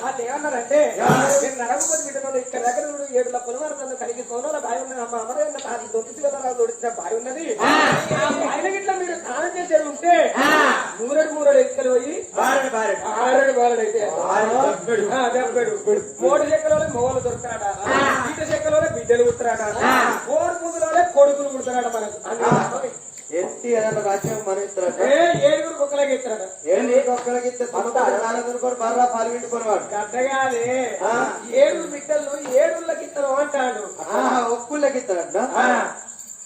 వాళ్ళు ఏమన్నారంటే నేను నడవకపోతే బిడ్డను ఇక్కడ దగ్గర 7 పొలవారు కలిగి సోనోల బావి ఉన్నది అమ్మ అమరైన తాను దొరికిన దొరికిన బావి ఉన్నది ఆయన గిట్ల మీరు స్నానం చేసేది ఉంటే మూరడు ఎత్తుకలు పోయి బారెడు చెప్పాడు 3 చెక్కలోనే మొగలు దొరుకుతాడ ఈట చెక్కలోనే బిడ్డలు పుట్టాడ 4 పువ్వులోనే కొడుకులు పుడతాడ మనకు ఎత్తి ఏదైనా రాజ్యం మనం ఇస్తారట 7 కుక్కలకి ఇస్తారట ఏంటి ఒక్కలకి ఇస్తే బర్రా పాలు వింటుకునేవాడు గడ్డగానే 7 బిడ్డలు 7 ఇస్తారు అంటాడు ఒక్కుళ్ళకి ఇస్తారట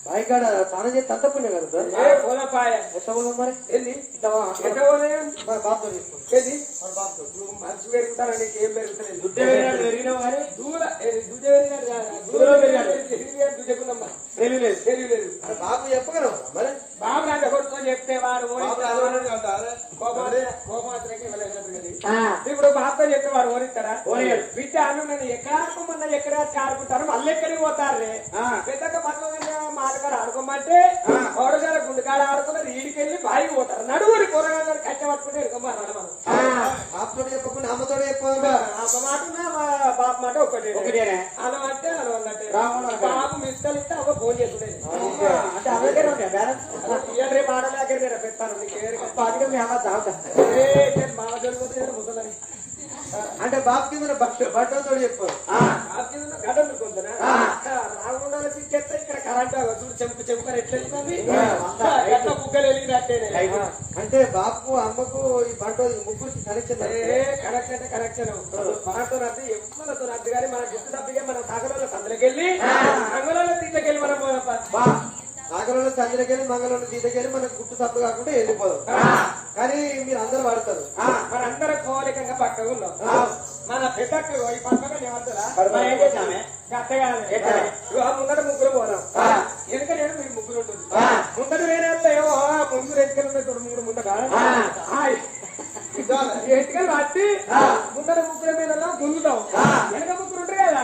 బాయికాడ స్నానం చేస్తే అంత పుణ్యం కదా సార్ ఎట్లా పోదాం మరి బాబుతో తీసుకోండి మంచి పెరుగుతానండి ఏం పెరుగుతుంది బాబు చెప్పగలవు మరి బాబు నాకు ఎవరితో చెప్తేవాడు ఇప్పుడు బాబుతో చెప్పేవాడు ఓడిస్తారా బిడ్డ అను నన్ను ఎక్కడ ఆడుకోమన్నా ఎక్కడ ఆడుకుంటారు మళ్ళీ ఎక్కడికి పోతారు పెద్దగా మాటకాడ ఆడుకోమంటే ఓడగాల గుండెకాడ ఆడుకున్నారు ఈడికెళ్ళి బాయికి పోతారు నడువురి కూరగాయలు కట్ట పట్టుకుంటే ఎడుకోమన్నాడు మనం బాబుతో చెప్పకుండా అమ్మతో చెప్పాలి అమ్మ మాట బాబు మాట ఒకటి అలా అంటే అలా అన్నట్టే బాబు మిస్కల్ ఇస్తే ఒక ఫోన్ చేసుకుంటే అంటే అమెరికా ఉంటాయి రేపు ఆడలేక పెడతాను బాగా జరిగిపోతే ముసలని అంటే బాబు కింద బట్టలతో చెప్పారు గడ్డ రాకుండా చెప్తే ఇక్కడ కరెంట్ చూడు చెంపుకొని ఎట్లా బుగ్గలు వెలిగినట్టేనే అంటే బాబుకు అమ్మకు ఈ బంట ముగ్గురు కనెక్షన్ కనెక్ట్ అంటే కనెక్షన్ మనతో రద్దు ఎవరితో రద్దు కానీ మన గుర్తు తప్పిగా మనం తాగలలో సందులకెళ్ళి రంగులలో తీళ్ళకెళ్ళి మనం నాగరంలో చంద్రకెళ్ళి మంగళంలో తీతకెళ్ళి మనకు గుట్టు తప్పు కాకుండా వెళ్ళిపోదాం కానీ మీరు అందరూ వాడతారు మనందరూ కోరికంగా పక్కగా ఉన్నాం మన పెద్దకు ఈ పక్కగా ఏమంటారా ముందర ముగ్గురు పోదాం వెనుక నేను మీరు ముగ్గురు ఉంటుంది ముందర వేరే ఏమో ముగ్గురు ఎన్నికలు మూడు ముందర ఎన్నికలు పట్టి ముందర ముగ్గురు మీద గుంజుతాం వెనక ముగ్గురు ఉంటారు కదా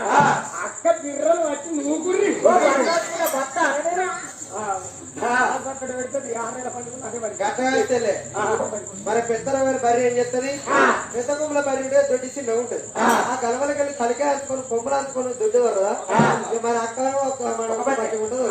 అక్క బిర్రలు వచ్చి ముగ్గురి భర్త మరి పెద్దల బర్రె ఏం చేస్తుంది పెద్ద కొమ్మల బర్రె ఉంటే దొడ్డి చిన్న ఉంటది ఆ కలవలకి వెళ్ళి తలకాయ అనుకొని కొమ్మలు అనుకొని దొడ్డి వరదా మరి అక్కను మన ఉండదు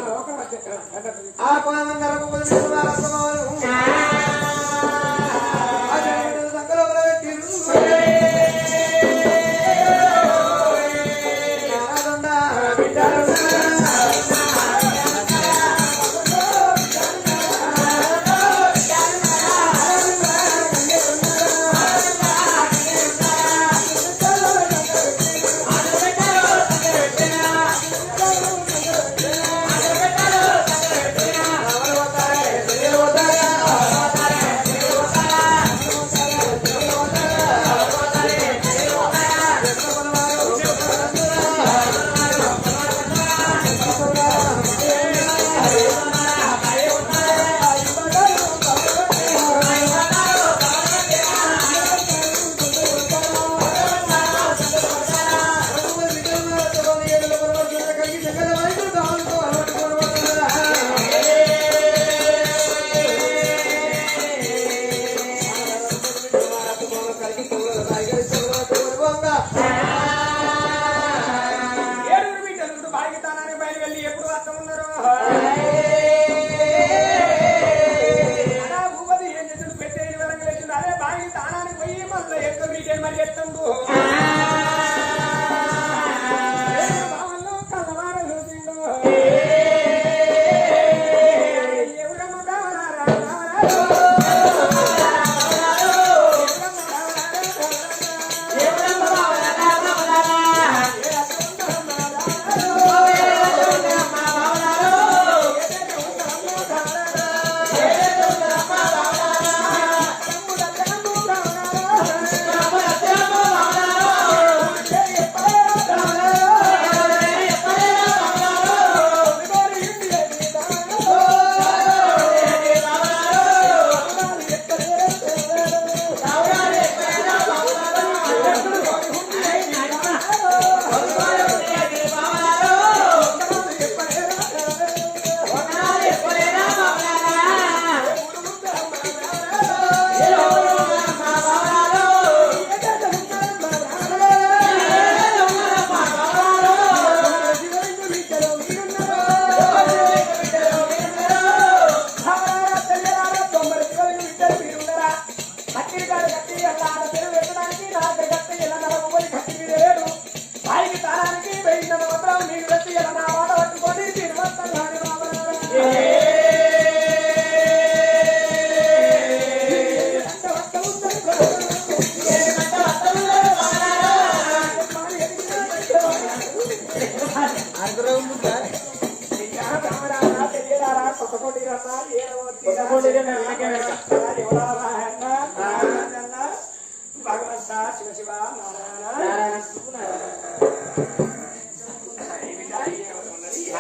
భగవంత శివ శివ నారాయణ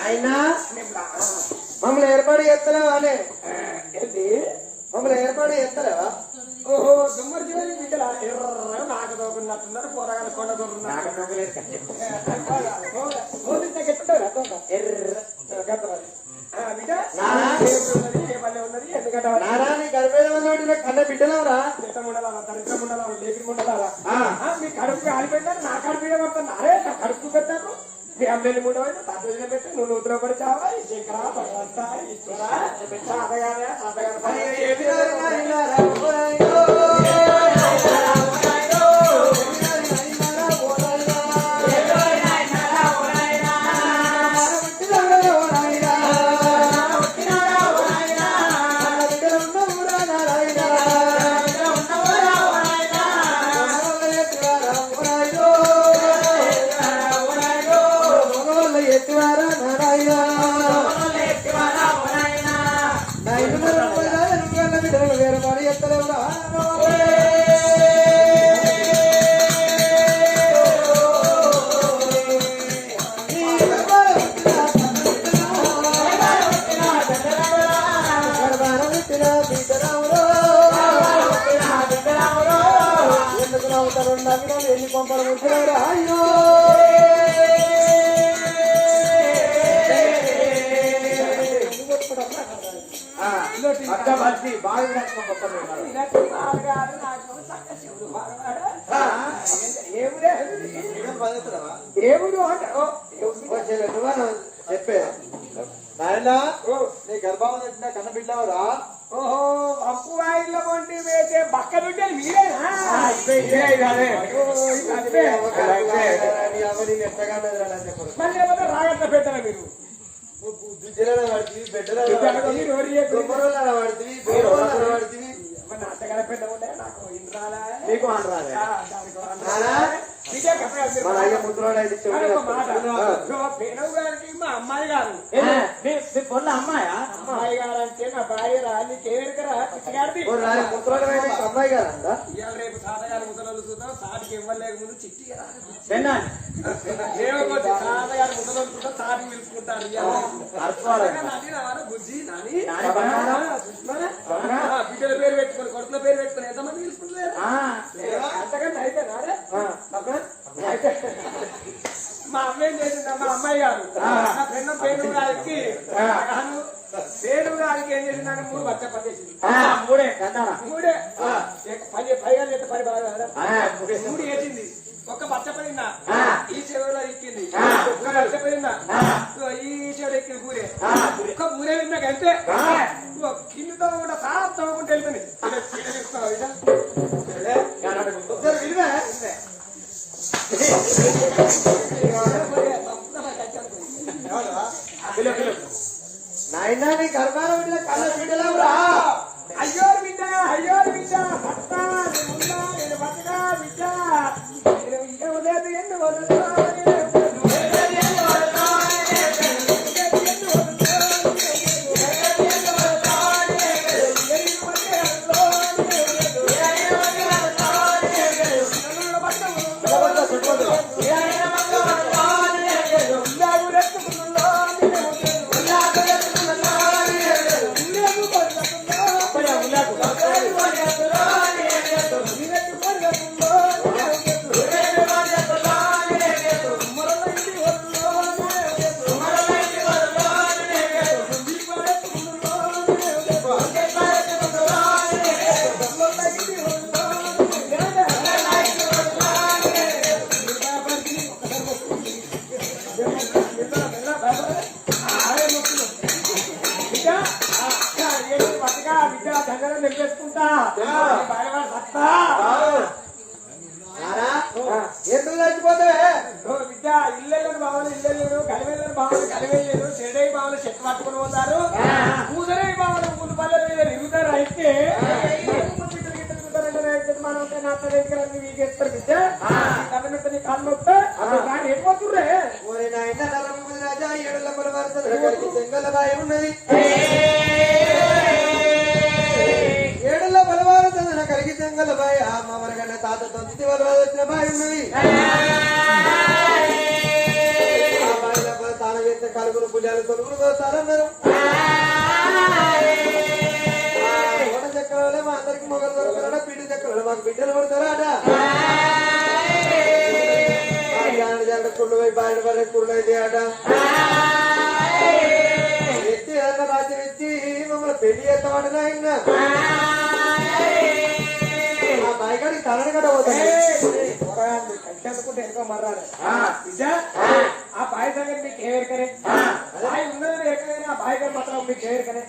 ఆయన మమ్మల్ని ఏర్పాటు చేస్తలేవా అనే ఏంటి మమ్మల్ని ఏర్పాటు చేస్తలేవా ఓహో దుమ్మరి చివరి బిడ్డల ఎర్ర నాకు దోకున్నట్టున్నారు పోరాగానే కొండ దోకున్నారు నారాయణ గర్భేదం కన్న బిడ్డలవరా మీ కడుపు ఆడిపోయిందని నా కడుపు మీద పడుతున్నారే నా కడుపు పెట్టాను మీ అమ్మని ముండవైతే తాతయ్య పెట్టి నువ్వు నూతులో పడిచావా శంకర భగవంత ఈశ్వర సాధగానే వేరే ఎత్తలేవురా ఎందుకు నవ్వుతారు ఎన్ని పంపలు ముట్టినారా అయ్యో అక్క మంచి బాగా ఏముడు చెప్పే నాయన నీ గర్భావం పెట్టిన కన్న బిడ్డవరా ఓహో అప్పు వాయిల కొండి వేసే బక్క బిడ్డలు మీరేనా మళ్ళీ ఏమన్నా రాగట్ల పెట్టారా మీరు అత్తగారి పెద్ద ఉండే నాకు ఇంద్రాలా నీకు అనరాలే పేనవు గారికి మా అమ్మాయి గారు అమ్మాయా అమ్మాయి గారు అంటే నా భార్య రా నీకేరుకరా చిట్టిగాడి అమ్మాయి గారు అందా ఇవాళ రేపు తాతగారు ముసలు చూద్దాం సాటికి ఇవ్వలేక ముందు చిట్టి తాతగారు ముసలు చూద్దాం సాటి పిలుచుకుంటారు బుజ్జి నాని బిడ్డల పేరు పెట్టుకుని కొడుకుల పేరు పెట్టుకుని ఎంతమంది పిలుచుకుంటారు అంతకంటే అయిపోయినా మా అమ్మ ఏం చేసిందా మా అమ్మాయి గారు నా ఫ్రెండ్ పేరు గారికి ఏం చేసిందంటే 3 బచ్చ పట్టేసింది మూడే పైగా చేస్తే 10 బాగా 3 వేసింది ఒక్క బచ్చ పడిందా ఈ చెవులో ఎక్కింది ఒక్క బచ్చ పడిందా ఈ చెవులో ఎక్కింది పూరే ఒక్క పూరే విన్నాక అంతే కిందితో కూడా సార్ తవ్వుకుంటూ వెళ్తుంది నాయన నీ గర్భాల బిడ్డ కన్న బిడ్డలవరా అయ్యో బిడ్డ భర్త నేను బతగా బిడ్డ నేను ఇంకా ఉదయం ఎన్ని ఎందుకు చచ్చిపోతే బిడ్డ ఇల్లు బావలు కలివేళ్ళని బావలు కలివేయలేదు చెడై బావలు చెట్టు పట్టుకుని పోతారు పూసరై బావలు పూలు పల్లెలు మీద తిరుగుతారు అయితే మనం నాన్న దగ్గర వీకేస్తారు బిడ్డ కళ్ళ నీ కాళ్ళు వస్తే కానీ ఎక్కువతుర్రే రాజా 7 వరుసలు చెంగల బాయి ఉన్నది పుణ్యాలు తొలుగులు పోతారన్నారు ఓట చక్రంలో మా అందరికి మొగలు దొరుకుతారా పీడి చక్రంలో మాకు బిడ్డలు పడతారా అట కుళ్ళు పోయి బాయిన పడే కుళ్ళు అయితే అట ఎత్తి ఏదన్నా రాజ్యం ఇచ్చి మమ్మల్ని పెళ్లి చేస్తామంటే ఆయన ఆ బాయికాడికి తలని కట్ట పోతాయి కట్టేసుకుంటే ఎక్కువ మర్రాడు ఆ బాయి సంగతి మీకు ఏరికనే బాయి ఉన్నదని ఎక్కడైనా ఆ బాయి గారు మాత్రం మీకు ఏరికనే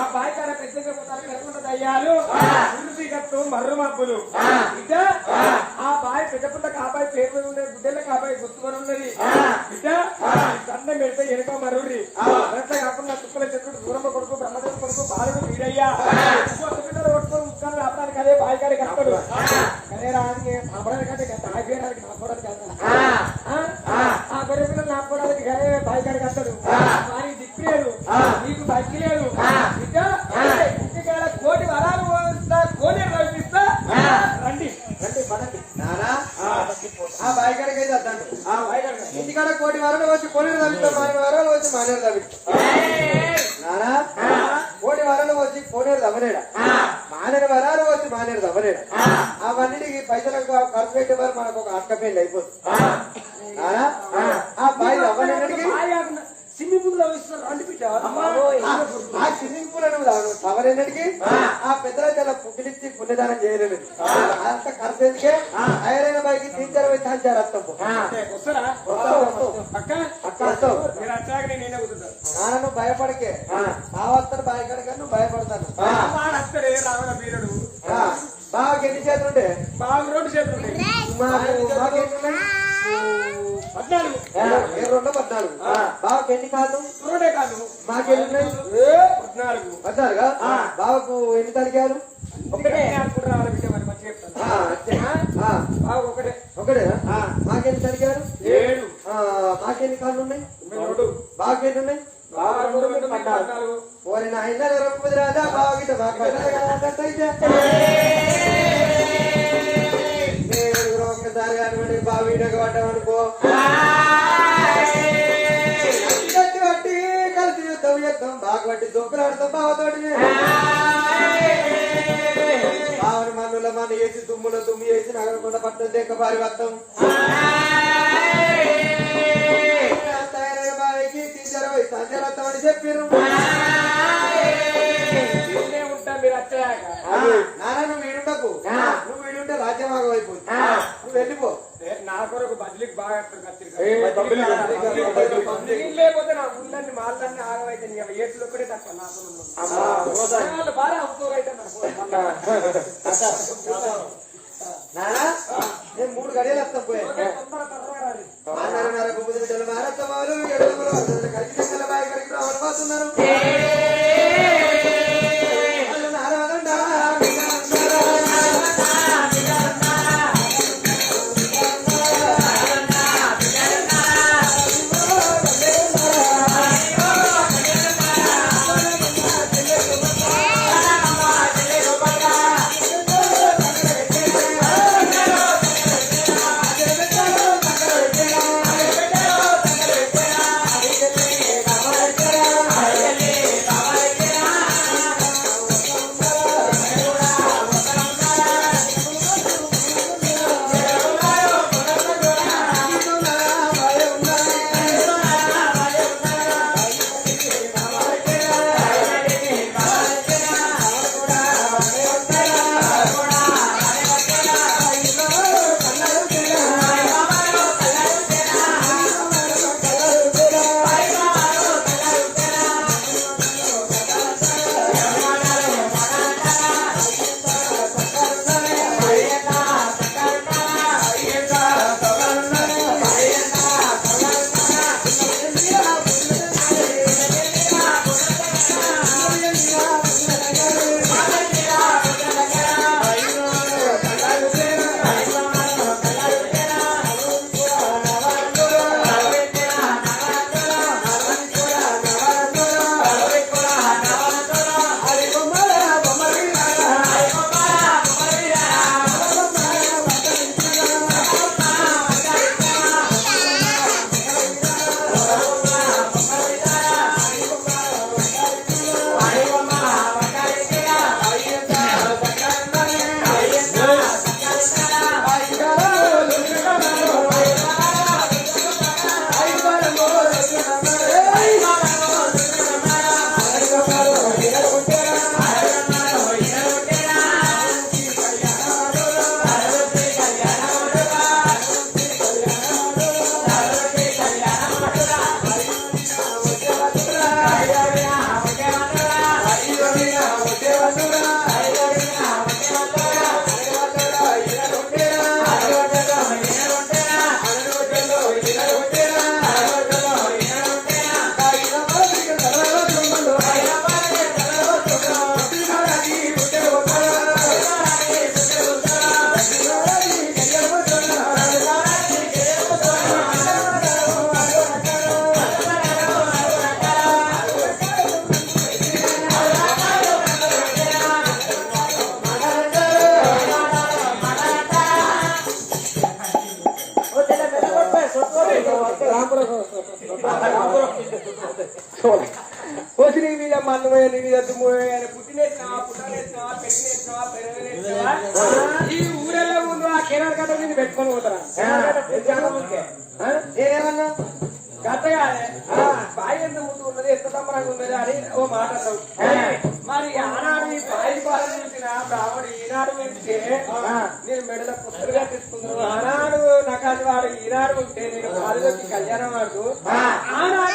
ఆ బాయి కాడ పెద్దగా పోతారు కనుకుంట దయ్యాలు కట్టు మర్రు మబ్బులు బిడ్డ ఆ బాయి పెద్ద పుట్ట కాబాయి పేరు మీద ఉండే గుడ్డెల కాబాయి గుర్తుకొని ఉన్నది బిడ్డ దండం పెడితే ఎనుక మర్రుడి అట్లా కాకుండా చుక్కల చెట్టు దూరమ్మ కొడుకు బ్రహ్మదేవుడు కొడుకు బాలుడు వీడయ్యా పిల్లలు కొట్టుకొని ముక్కలు రావడానికి అదే బాయి కాడికి వస్తాడు అదే రానికి అమ్మడానికంటే తాగేయడానికి నాకోవడానికి ఆ గొర్రె పిల్లలు నాకోవడానికి గరే బాయి కాడికి వస్తాడు వారికి దిక్కు లేదు నీకు బగ్గి లేదు బిడ్డ ఇంటికాడ కోటి వరాలు కోటి రవిస్తా రండి రండి పడండి నానా ఆ బాయికాడికి అయితే వద్దండి ఇంటికాడ కోటి వారాలు వచ్చి కోనేరు తవ్విస్తాం మానేరు వారాలు వచ్చి మానేరు తవ్విస్తాం నానా కోటి వారాలు వచ్చి కోనేరు తవ్వలేడా మానేరు వరాలు వచ్చి మానేరు తవ్వలేడా అవన్నిటికి పైసలకు ఖర్చు పెట్టే వారు మనకు ఒక అక్క పెళ్లి అయిపోతుంది నానా ఆ బాయి తవ్వలేడికి స్విమ్మింగ్ పూల్ లో ఇస్తున్నారు రండి బిడ్డ ఆ స్విమ్మింగ్ పూల్ అని తవ్వలేడికి ఆ పెద్దల చాలా పుట్టిలిచ్చి పుణ్యదానం చేయలేదు అంత ఖర్చు ఎందుకే ఐరైన బాయికి తీర్చారు పోయి తాంచారు అత్తం వస్తారా అక్క అక్క వస్తావు మీరు వచ్చాక నేనే కూర్చుంటాను నాన్న నువ్వు భయపడకే ఆ వస్తాడు బావి కనుక నువ్వు భయపడతాను వస్తాడే రావణ వీరుడు బావకి ఎన్ని చేతులు ఉంటే బాగా 2 చేతులు మాకు ఎన్ని ఉన్నాయి 14 14 బావకి ఎన్ని కాదు 2 కాదు మాకెన్ని ఉన్నాయి 14 బావకు ఎన్ని తలికారు ఒకటే రావాలి బిడ్డ మరి మంచిగా చెప్తాను ఒకటే మాకెన్ని తలికారు 7 మాకెన్ని కాళ్ళు ఉన్నాయి 2 బావకి ఎన్ని ఉన్నాయి 14 ఓరి నాయన రొప్పది రాదా బావకి ఒక్కసారి అటువంటి బావిడక పడ్డామనుకో బట్టి కలిసి యుద్ధం చేద్దాం బాగా బట్టి దొంగలు ఆడతాం బావతోటి బావని మన్నుల మన వేసి దుమ్ముల దుమ్ము వేసి నగరకుండా పట్టం దేక పారి వస్తాం తయారయ్యే బావికి తీర్చారు సంజరత్తం అని చెప్పారు ఉంటా మీరు వచ్చాక నాన్న నువ్వు వీడుండకు నువ్వు వీడుంటే రాజ్యమాగం అయిపోతుంది నువ్వు వెళ్ళిపో నా కొరకు బదిలీకి బాగా లేకపోతే నా ముందన్ని మాటలన్నీ ఆగమైతే ఏసులు ఒక్కడే తక్కువ నాకు బాగా అమ్ముకోరైతే నానా నేను 3 గడియలు వస్తాం పోయే మారత్తమాలు కలిసి బాయ్ కలిగి రావడం కోసి నీ మీద మన్నమయ్య నీ మీద తుమ్మయ్య పుట్టినేసినావా పుట్టనేసినావా పెరిగినేసినావా పెరగనేసినావా ఈ ఊరెల్లో ముందు ఆ కేరళ కథ మీద పెట్టుకొని పోతారా నేనేమన్నా గతగా బాయి ఎంత ముందు ఉన్నది ఎంత సంబరంగా ఉన్నది అని ఓ మాట అన్నావు మరి ఆనాడు ఈ బాయి పాలన చూసిన బ్రాహ్మడు ఈనాడు వెళ్తే నేను మెడల పుస్తలుగా తీసుకున్నాను ఆనాడు నకాది వాడు ఈనాడు ఉంటే నేను పాలులోకి కళ్యాణం వాడు ఆనాడు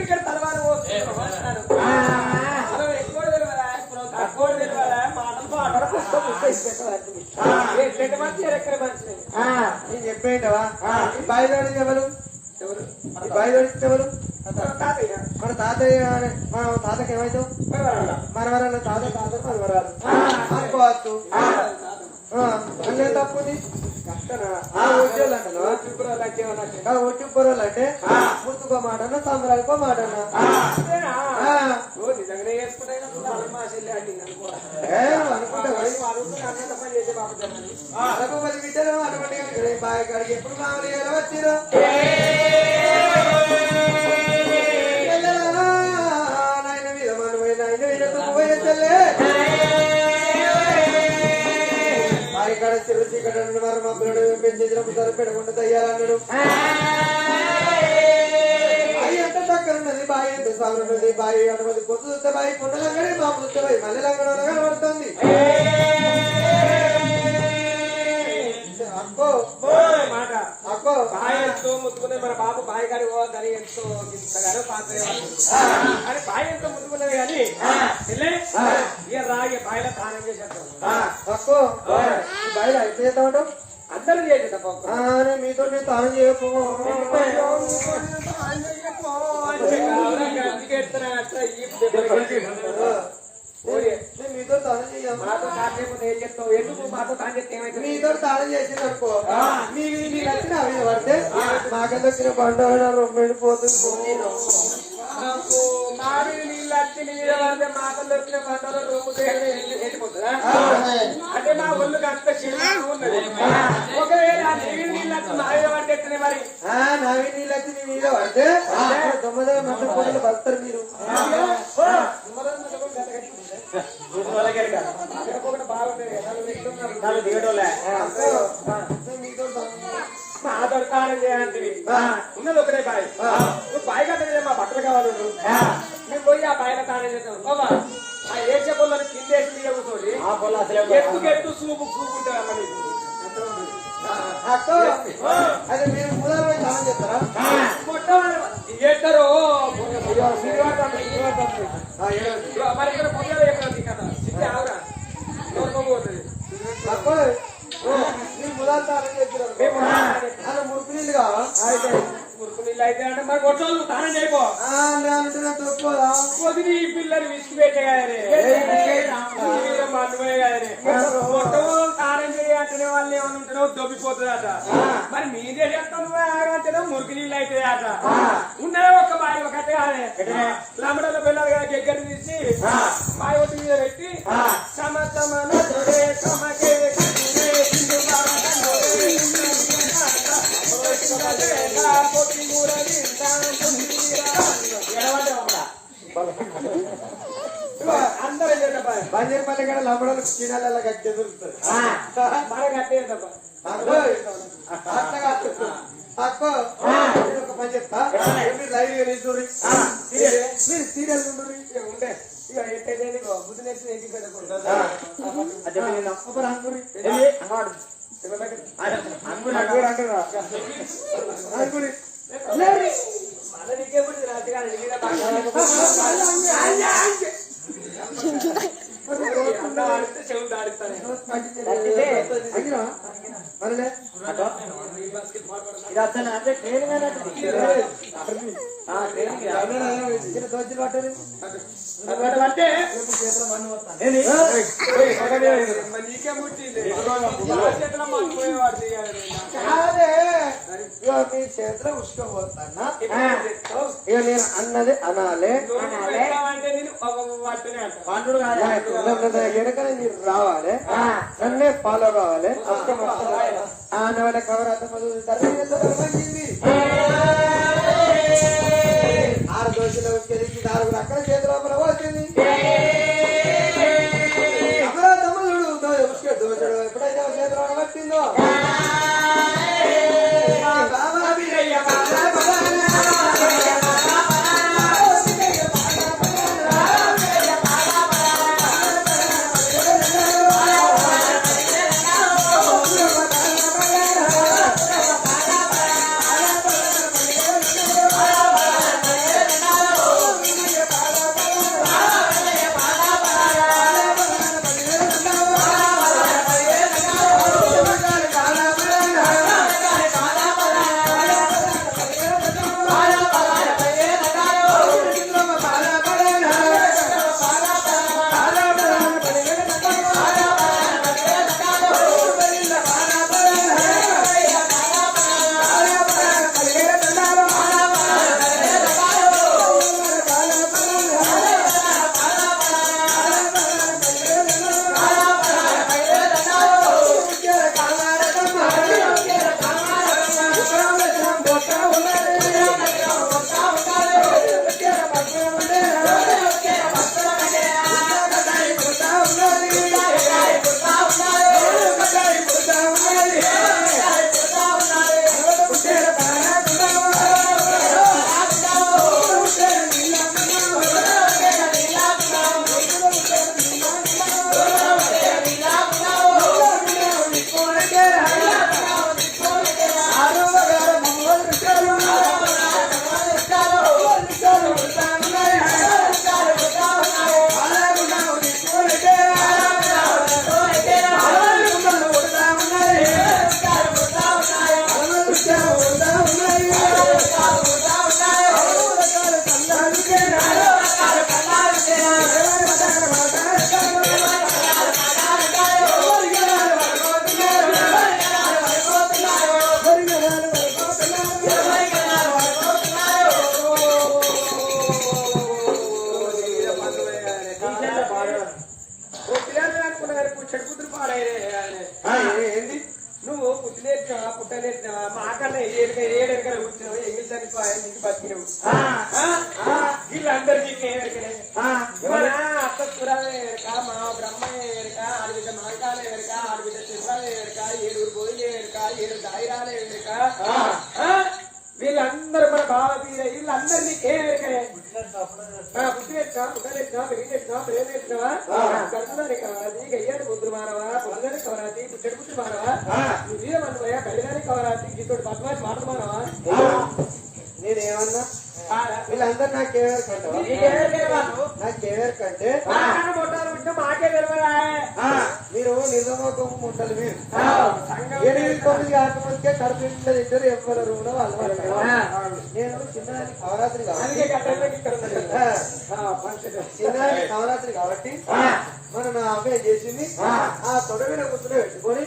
ఇక్కడ తలవారు పోస్తున్నాను ఎక్కువ తెలియదా తక్కువ తెలియదా మాటలు మాట్లాడ పుస్తకం పుస్తకం మంచి ఎక్కడ మంచి నేను చెప్పేంటవా ఈ బాయిలో ఎవరు ఈ బాయిలో ఎవరు తాతయ్య మన తాతయ్య మన తాతకి ఏమైతావు మనవరాలు తాత తాత మనవరాలు అనుకోవచ్చు అన్నీ తప్పుది ఒట్టిపురోలు అంటే ముత్తుకో మాటన్నా సంబరాలకో మాటన్నా నిజంగానే చేసుకుంటా బిడ్డలు అనుకుంటే బాయ్ కాడికి ఎప్పుడు మామూలు వచ్చారు నాయన మీద మనమై నాయన మీద పోయే చెల్లే బాయ్ కాడ చెరువు చీకటి మరి మా పిల్లడు పెంచేసినప్పుడు సరే పెడకుండా తయ్యాలన్నాడు బాయి ఎంత చక్కరున్నది బాయి ఎంత సాగున్నది బాయి అనుమతి పొద్దు చూస్తే బాయి కొండలంగడే మా చూస్తే బాయి మళ్ళీ లంగడ కనబడుతుంది అక్కో మాట అక్కో బాయ్ ఎంతో ముట్టుకునే మన బాబు బాయ్ గారి పోదని ఎంతో ఇంతగానో పాత్ర అని బాయ్ ఎంతో ముట్టుకున్నది కానీ ఇక రాగే బాయిలో స్నానం చేసేస్తాం అక్కో బాయిలో అయితే చేద్దామంటావు అందరూ చేసేద్దాం మీతో నేను తాను చేయకు మీతో తాను చేయాలి మాతో తాను ఏం చెప్తావు ఎందుకు మాతో తాను చెప్తే ఏమైతే మీతో తాను చేసింది అనుకో మీకు నచ్చిన అవి పడితే మాకెంత వచ్చిన పండుగ రొమ్మిడిపోతుంది మామిడి నీళ్ళు వచ్చి నీళ్ళు పడితే మాటలు దొరికిన పంటలో రూపు వెళ్ళిపోతుందా అంటే మా ఒళ్ళుకి అంత చిన్న ఉన్నది ఒకవేళ నీళ్ళు వచ్చి మామిడి పడితే మరి నావి నీళ్ళు వచ్చి నీ మీద పడితే 9 మంది పొగలు బతారు మీరు మాతో స్నానం చేయాలంటే ఉన్నది ఒకటే బాయ్ నువ్వు బాయ్ కట్టే మా బట్టలు కావాలి మేము పోయి ఆ బాయిలో స్నానం చేస్తాం బాబా ఆ ఏసే పొల్లని కిందేసి మీద కూర్చోండి ఎత్తు సూపు ఉంటారమ్మా నీకు అదే మీరు మూలాలు స్నానం చేస్తారా ఎత్తరు మరి ఇక్కడ పొద్దున చెప్పండి కదా సిద్ధి ఆవురా పోతుంది మీరు మూలాలు స్నానం చేస్తారు అలా మురుకు నీళ్ళు కావా మురుకు నీళ్ళు అయితే అంటే మరి కొట్టోళ్ళు స్నానం చేయబో తొక్కుదా కొద్ది ఈ పిల్లలు విసిగి పెట్టగానే స్నానం చేయాలంటే వాళ్ళు ఏమని ఉంటున్నావు దొబ్బిపోతుందట మరి మీరే చెప్తాను మురికి నీళ్ళు అయితే అట ఉన్నదే ఒక బావి ఒకటే కాదే లమ్మడల పిల్లలు దగ్గర తీసి బావి ఒట్టి మీద పెట్టి అందరూ బంజర్పల్లి కూడా లంబడలు చీనాల గట్టి దొరుకుతుంది మన కట్టేదబ్బా అక్కో ఒక పని చెప్తా మీరు లైవ్ చూడండి మీరు సీరియల్ ఉండే ఇక ఎట్టేది బుద్ధి నేర్చి ఎక్కి మన నీకే పుట్టింది రాజుగారి ఆడితే చెవులు దాడిస్తానే నీకే పుట్టింది చేతిలో మర్చిపోయేవాడు ఇక మీ చేతిలో ఉసుకపోతున్నా ఇప్పుడు ఏం చేస్తావు? ఇక నేను అన్నది అనాలే నువ్వు పెట్టావంటే నేను వాటినే అంటాను. పండుడు కాదు వెనకనే మీరు రావాలి నన్నే ఫాలో కావాలి ఆనవాళ్ళ కవరాత మంచింది 6 దోశలు వచ్చేది 4 అక్కడ చేతి లోపల వచ్చింది దోషుడు ఎప్పుడైతే చేతిలో పట్టిందో బాబా వీరయ్య ఏంది నువ్వు పుట్టినేసినావా పుట్టనేసినావా మాకన్నా ఏడెరకలు కూర్చున్నావు ఎంగిల్ నీకు బతికినావు వీళ్ళందరికీ ఎరకలే అత్త పురాలే ఎరక మా బ్రహ్మయ్య ఎరక ఆడబిడ్డ మాంకాలే ఎరక ఆడబిడ్డ శివాలే ఎరక 7 గోయిలే ఎరక 7 దాయిరాలే ఎరక వీళ్ళందరూ మన బావ వీళ్ళందరినీ ఎరకలే పుట్టినేసినా పుట్టనేసినా పెరిగినేసినా ప్రేమేసినావా కడుపుదాని కవరాతి గయ్యాడు బుద్ధులు మానవా పొందని కవరాతి పుట్టడి బుద్ధి మానవా నువ్వేమన్నవయ్యా కళ్యాణి కవరాతి గీతోటి బద్మాషి మాట మానవా నేనేమన్నా వీళ్ళందరూ నాకేమేరకంటే మాకే తెలియదా మీరు నిజమోకం ముట్టలు మీరు 8-9 ఆటమందికే కడుపు ఇంట్లో ఇద్దరు ఎవ్వరు రూమ్లో వాళ్ళు నేను చిన్నదానికి నవరాత్రి చిన్నదానికి నవరాత్రి కాబట్టి మన అమ్మాయి చేసింది ఆ తొడ మీద కూర్చొని పెట్టుకొని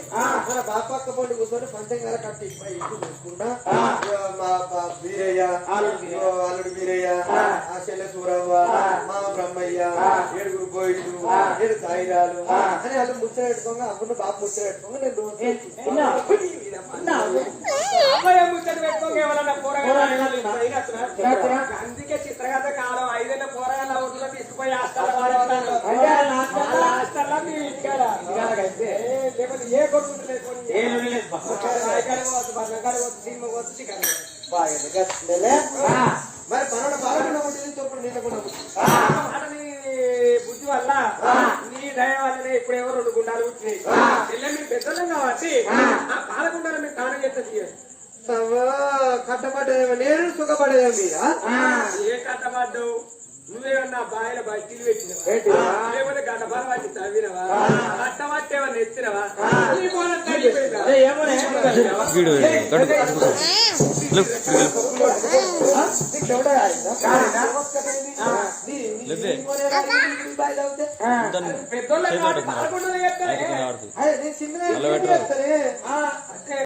మన బాపక్క పండు కూర్చొని పంచంగాల కట్టి ఇటు చూసుకుంటా మా వీరయ్య అల్లుడు వీరయ్య ఆ చెల్లె సూరవ్వ మా బ్రహ్మయ్య 7 గోయిలు 7 సాయిరాలు అని వాళ్ళు ముచ్చట పెట్టుకోగా అప్పుడు బాబు ముచ్చట పెట్టుకోగా నేను ముచ్చట పెట్టుకోగా ఎవరన్నా అందుకే చిత్రగత కాలం 5 ఏళ్ళ పోరగాళ్ళ ఊర్లో తీసుకుపోయి హాస్టల్లో లేకపోతే ఏ కొడుకుంటలేదు మరి పనులు బాగా ఉంటుంది తోపుడు నీళ్ళకుండా బుద్ధి వల్ల నీ దయ వల్లనే ఇప్పుడు ఎవరు 2 గుండాలు వచ్చినాయి పిల్లలు మీరు పెద్దలం కాబట్టి ఆ పాలకుండాలు మీరు దానం చేస్తుంది కట్టపడ్డదేమో నేను సుఖపడేదే మీద ఏ కట్టపడ్డావు నువ్వేమన్నా బాయిల బయటికి పెట్టినవా లేకపోతే గడ్డ బాల వాటి తవ్వినవా కట్టబట్టేమన్నా ఎత్తినవా పెద్దోళ్ళ